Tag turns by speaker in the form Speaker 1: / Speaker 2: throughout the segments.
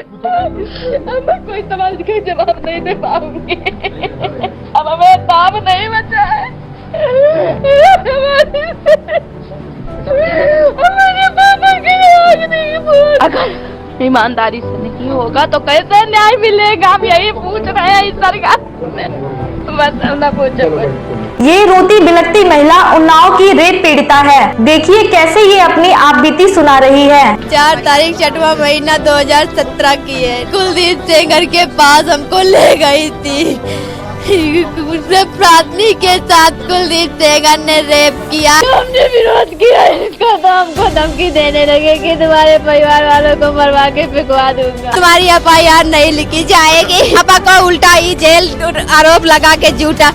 Speaker 1: अब मैं कोई सवाल का जवाब नहीं दे पाऊंगी। अब हमें ताब नहीं बचा है। मेरे पापा की आग नहीं भूल। अगर ईमानदारी से नहीं होगा तो कैसे न्याय मिलेगा? हम यही पूछ रहे हैं इस सरकार से। बस हम ना पूछो।
Speaker 2: ये रोती बिलखती महिला उन्नाव की रेप पीड़िता है। देखिए कैसे ये अपनी आपबीती सुना रही है।
Speaker 3: 4 तारीख 6वां महीना 2017 की है। कुलदीप सेंगर के पास हमको ले गई थी। प्राथनी के साथ कुलदीप सेंगर ने रेप किया। हमने विरोध किया इसका, तो हमको धमकी देने लगे कि तुम्हारे परिवार वालों को मरवा के फेंकवा दूंगा। तुम्हारी FIR नहीं लिखी जाएगी। पापा को उल्टा ही जेल आरोप लगा के झूठा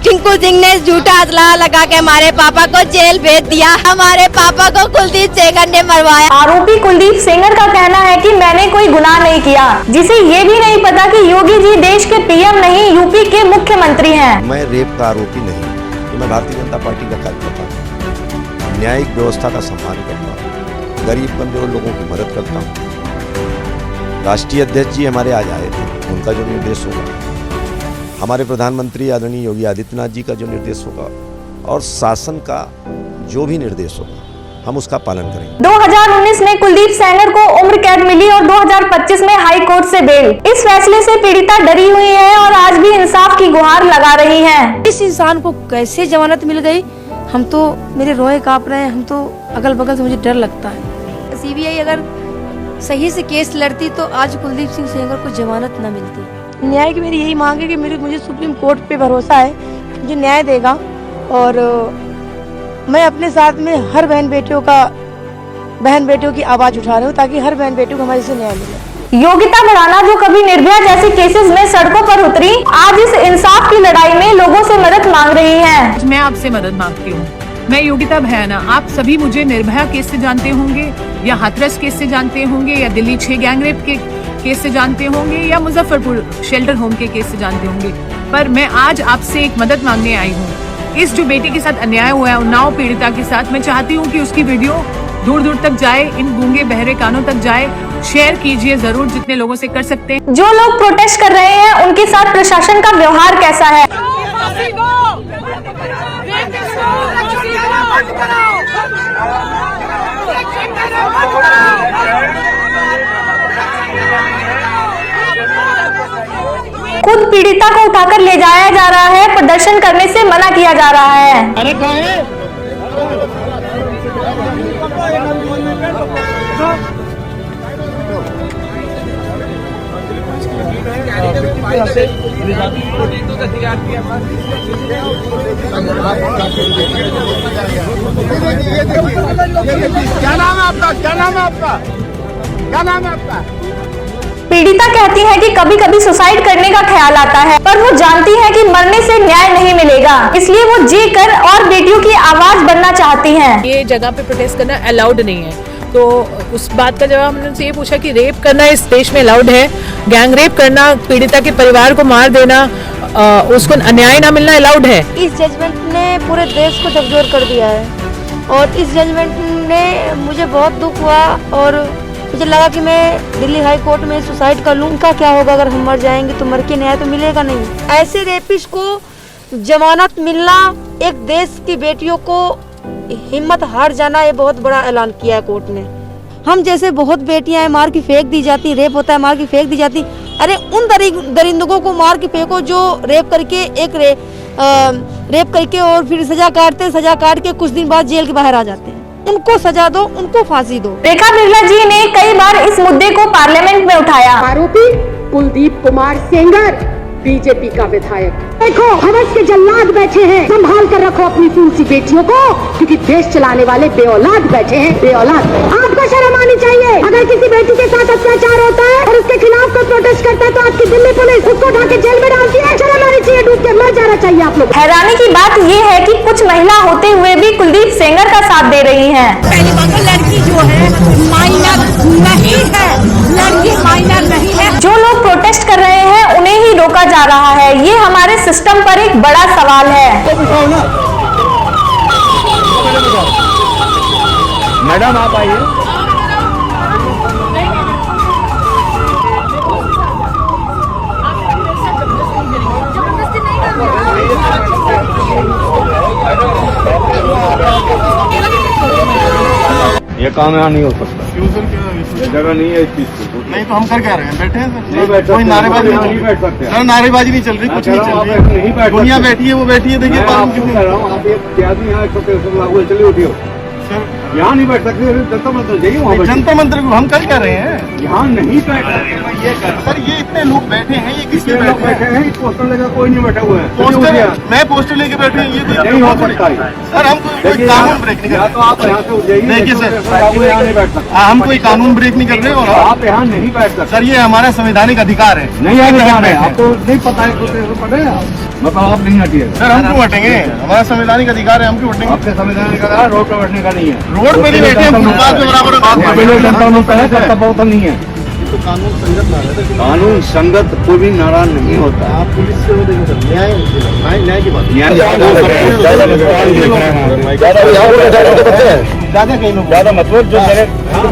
Speaker 3: टिंकू सिंह ने झूठा असला लगा के हमारे पापा को जेल भेज दिया। हमारे पापा को कुलदीप सेंगर ने मरवाया।
Speaker 2: आरोपी कुलदीप सेंगर का कहना है कि मैंने कोई गुनाह नहीं किया, जिसे ये भी नहीं पता कि योगी जी देश के PM नहीं यूपी के मुख्यमंत्री हैं।
Speaker 4: मैं रेप का आरोपी नहीं, तो मैं भारतीय जनता पार्टी का कार्यकर्ता हूँ, न्यायिक व्यवस्था का सम्मान करता हूँ, गरीब कमजोर लोगों की मदद करता हूँ। राष्ट्रीय अध्यक्ष जी हमारे आज आए थे, उनका जो निर्देश होगा, हमारे प्रधानमंत्री आदरणीय योगी आदित्यनाथ जी का जो निर्देश होगा और शासन का जो भी निर्देश होगा, हम उसका पालन करेंगे।
Speaker 2: 2019 में कुलदीप सेंगर को उम्र कैद मिली और 2025 में हाई कोर्ट से बेल। इस फैसले से पीड़िता डरी हुई है और आज भी इंसाफ की गुहार लगा रही है।
Speaker 5: इस इंसान को कैसे जमानत मिल गई? हम तो, मेरे रोए कांप रहे हैं। हम तो अगल बगल से मुझे डर लगता है। CBI अगर सही से केस लड़ती तो आज कुलदीप सिंह सेंगर को जमानत न मिलती। न्याय की मेरी यही मांग है कि मुझे सुप्रीम कोर्ट पे भरोसा है, मुझे न्याय देगा। और मैं अपने साथ में हर बहन बेटियों की आवाज उठा रही हूँ, ताकि हर बहन बेटियों को हमारे से न्याय मिले।
Speaker 2: योगिता भड़ाना जो कभी निर्भया जैसे केसेस में सड़कों पर उतरी, आज इस इंसाफ की लड़ाई में लोगों से मदद मांग रही है।
Speaker 6: मैं आपसे मदद मांगती हूँ। मैं योगिता भड़ाना, आप सभी मुझे निर्भया केस से जानते होंगे, या हाथरस केस से जानते होंगे, या दिल्ली 6 गैंगरेप के केस से जानते होंगे, या मुजफ्फरपुर शेल्टर होम के केस से जानते होंगे। पर मैं आज आपसे एक मदद मांगने आई हूँ। इस जो बेटी के साथ अन्याय हुआ है, उन्नाव पीड़िता के साथ, मैं चाहती हूँ कि उसकी वीडियो दूर दूर तक जाए, इन गूंगे बहरे कानों तक जाए। शेयर कीजिए जरूर जितने लोगों से कर सकते हैं।
Speaker 2: जो लोग प्रोटेस्ट कर रहे हैं उनके साथ प्रशासन का व्यवहार कैसा है? खुद पीड़िता को उठाकर ले जाया जा रहा है, प्रदर्शन करने से मना किया जा रहा है।
Speaker 7: अरे कहाँ है? क्या नाम है आपका? क्या नाम है आपका? क्या नाम है आपका?
Speaker 2: पीड़िता कहती है कि कभी कभी सुसाइड करने का ख्याल आता है, पर वो जानती है कि मरने से न्याय नहीं मिलेगा, इसलिए वो जी कर और बेटियों की आवाज बनना चाहती हैं।
Speaker 6: ये जगह पे प्रोटेस्ट करना अलाउड नहीं है, तो उस बात का जवाब हमने उनसे ये पूछा कि रेप करना इस देश में अलाउड है, गैंग रेप करना, पीड़िता के परिवार को मार देना, उसको अन्याय ना मिलना अलाउड है।
Speaker 5: इस जजमेंट ने पूरे देश को झकझोर कर दिया है, और इस जजमेंट ने मुझे बहुत दुख हुआ, और मुझे लगा कि मैं दिल्ली हाई कोर्ट में सुसाइड कर लूँ। उनका क्या होगा अगर हम मर जाएंगे? तो मर के न्याय तो मिलेगा नहीं। ऐसे रेपिस्ट को जमानत मिलना, एक देश की बेटियों को हिम्मत हार जाना, ये बहुत बड़ा ऐलान किया है कोर्ट ने। हम जैसे बहुत बेटियां हैं, मार की फेंक दी जाती, रेप होता है, मार की फेंक दी जाती। अरे उन दरिंदों को मार के फेंको जो रेप करके रेप करके और फिर सजा काट के कुछ दिन बाद जेल के बाहर आ जाते हैं। उनको सजा दो, उनको फांसी दो।
Speaker 2: रेखा बिरला जी ने कई बार इस मुद्दे को पार्लियामेंट में उठाया।
Speaker 8: आरोपी कुलदीप कुमार सेंगर बीजेपी का विधायक। देखो हवस के जल्लाद बैठे हैं, संभाल कर रखो अपनी फूसी बेटियों को, क्योंकि देश चलाने वाले बेऔलाद बैठे हैं, बेऔलाद। आपको शर्म आनी चाहिए। अगर किसी बेटी के साथ अत्याचार होता है और उसके खिलाफ कोई प्रोटेस्ट करता है तो आपकी दिल्ली पुलिस उसको उठा के जेल में डालती है। शर्म आनी चाहिए, डूब के मर जाना चाहिए आप लोग।
Speaker 2: हैरानी की बात ये है कि कुछ महिला होते हुए भी कुलदीप सेंगर का साथ दे रही है।
Speaker 3: पहली बात तो लड़की जो है माइनर नहीं है, लड़की माइनर नहीं है।
Speaker 2: जो लोग प्रोटेस्ट कर रहे हैं उन्हें ही रोका जा रहा है। ये हमारे सिस्टम पर एक बड़ा सवाल है।
Speaker 7: मैडम आप आइए। काम यहाँ नहीं हो सकता। क्यों सर? क्या जगह नहीं है इस चीज की? नहीं तो हम कर क्या रहे हैं? बैठे हैं सर, नहीं बैठ, कोई नारेबाजी नहीं बैठ सकते सर, नारेबाजी नहीं चल रही, कुछ नहीं चल रही, दुनिया बैठी है, वो बैठी है, देखिए लागू है, चलिए उठिए सर, यहाँ नहीं बैठ सकते, जनता मंत्र जाइए वहाँ। जनता मंत्र हम कर क्या रहे हैं? यहाँ नहीं बैठ सकते ये कर सर, ये इतने लोग बैठे हैं, ये किसके लोग बैठे हैं? पोस्टर लेकर कोई नहीं बैठा हुआ है। पोस्टर मैं पोस्टर लेके बैठे हैं, ये नहीं हो सकता सर, हम कोई कानून ब्रेक नहीं कर रहे। तो आप यहाँ से जाइए, देखिए सर, यहाँ नहीं बैठ सकते, हम कोई कानून ब्रेक नहीं कर रहे और आप यहाँ नहीं बैठ सकते सर, ये हमारा संवैधानिक अधिकार है। नहीं अधिकार है, आपको नहीं पता है, मतलब आप नहीं हटिए सर, हम क्यों हटेंगे? हमारा संवैधानिक अधिकार है, हम क्यों हटेंगे? आपके संवैधानिक अधिकार रोड पर बैठने का नहीं है, रोड पे नहीं बैठे हम, फुटपाथ पे बराबर बात कर रहे हैं। जनता बहुत नहीं है, तो कानून संगत ना है, कानून संगत कोई भी नाराज नहीं होता। आप पुलिस से देखो सर, न्याय की बात, ज्यादा मतलब जो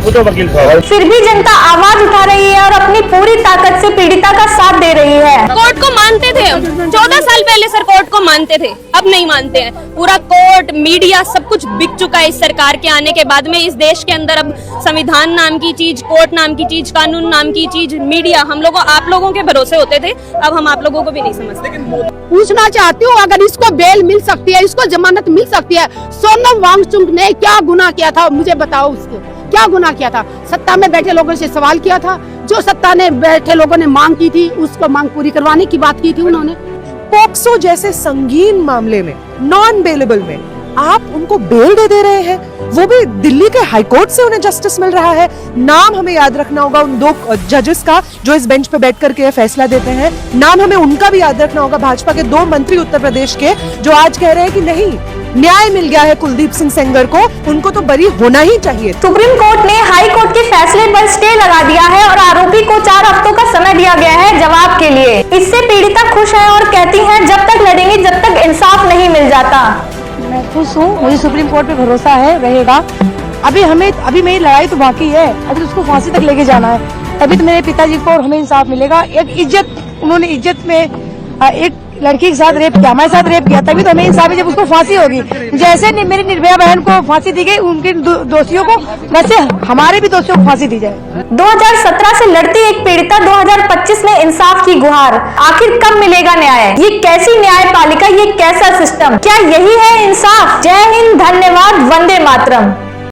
Speaker 7: पूछो वकील साहब।
Speaker 2: फिर भी जनता आवाज उठा रही है और अपनी पूरी ताकत से पीड़िता का साथ दे रही है।
Speaker 9: कोर्ट को मानते थे हम 14 साल पहले सर, कोर्ट को मानते थे, अब नहीं मानते हैं। पूरा कोर्ट, मीडिया सब कुछ बिक चुका है इस सरकार के आने के बाद में। इस देश के अंदर अब संविधान नाम की चीज, कोर्ट नाम की चीज, कानून नाम की चीज, मीडिया, हम लोग आप लोगों के भरोसे होते थे, अब हम आप लोगों को भी नहीं समझते।
Speaker 8: पूछना चाहती हूँ, अगर इसको बेल मिल सकती है, इसको जमानत मिल सकती है, सोनम वांगचुक ने क्या गुनाह किया था मुझे बताओ, उसके क्या गुनाह किया था? सत्ता में बैठे लोगों से सवाल किया था, जो सत्ता ने बैठे लोगों ने मांग की थी, उसको मांग पूरी करवाने की बात की थी उन्होंने।
Speaker 10: पॉक्सो जैसे संगीन मामले में, नॉन बेलेबल में आप उनको बेल दे रहे हैं, वो भी दिल्ली के हाईकोर्ट से उन्हें जस्टिस मिल रहा है। नाम हमें याद रखना होगा उन 2 जजेस का जो इस बेंच पे बैठ करके फैसला देते हैं, नाम हमें उनका भी याद रखना होगा, भाजपा के 2 मंत्री उत्तर प्रदेश के जो आज कह रहे हैं कि नहीं, न्याय मिल गया है कुलदीप सिंह सेंगर को, उनको तो बरी होना ही चाहिए।
Speaker 2: सुप्रीम कोर्ट ने हाई कोर्ट के फैसले पर स्टे लगा दिया है और आरोपी को 4 हफ्तों का समय दिया गया है जवाब के लिए। इससे पीड़िता खुश है और कहती है जब तक लड़ेंगे जब तक इंसाफ नहीं मिल जाता।
Speaker 5: मैं खुश हूँ, मुझे सुप्रीम कोर्ट पे भरोसा है, रहेगा। अभी मेरी लड़ाई तो बाकी है, अभी तो उसको फांसी तक लेके जाना है, तभी तो मेरे पिताजी को और हमें इंसाफ मिलेगा। एक इज्जत, उन्होंने इज्जत में एक लड़की के साथ रेप किया, हमारे साथ रेप किया, तभी तो हमें इंसाफ है जब उसको फांसी होगी। जैसे मेरी निर्भया बहन को फांसी दी गई, उनके दोषियों को, वैसे हमारे भी दोषियों को फांसी दी जाए।
Speaker 2: 2017 से लड़ती एक पीड़िता 2025 में इंसाफ की गुहार, आखिर कब मिलेगा न्याय? ये कैसी न्यायपालिका, ये कैसा सिस्टम, क्या यही है इंसाफ? जय हिंद, धन्यवाद, वंदे मातरम।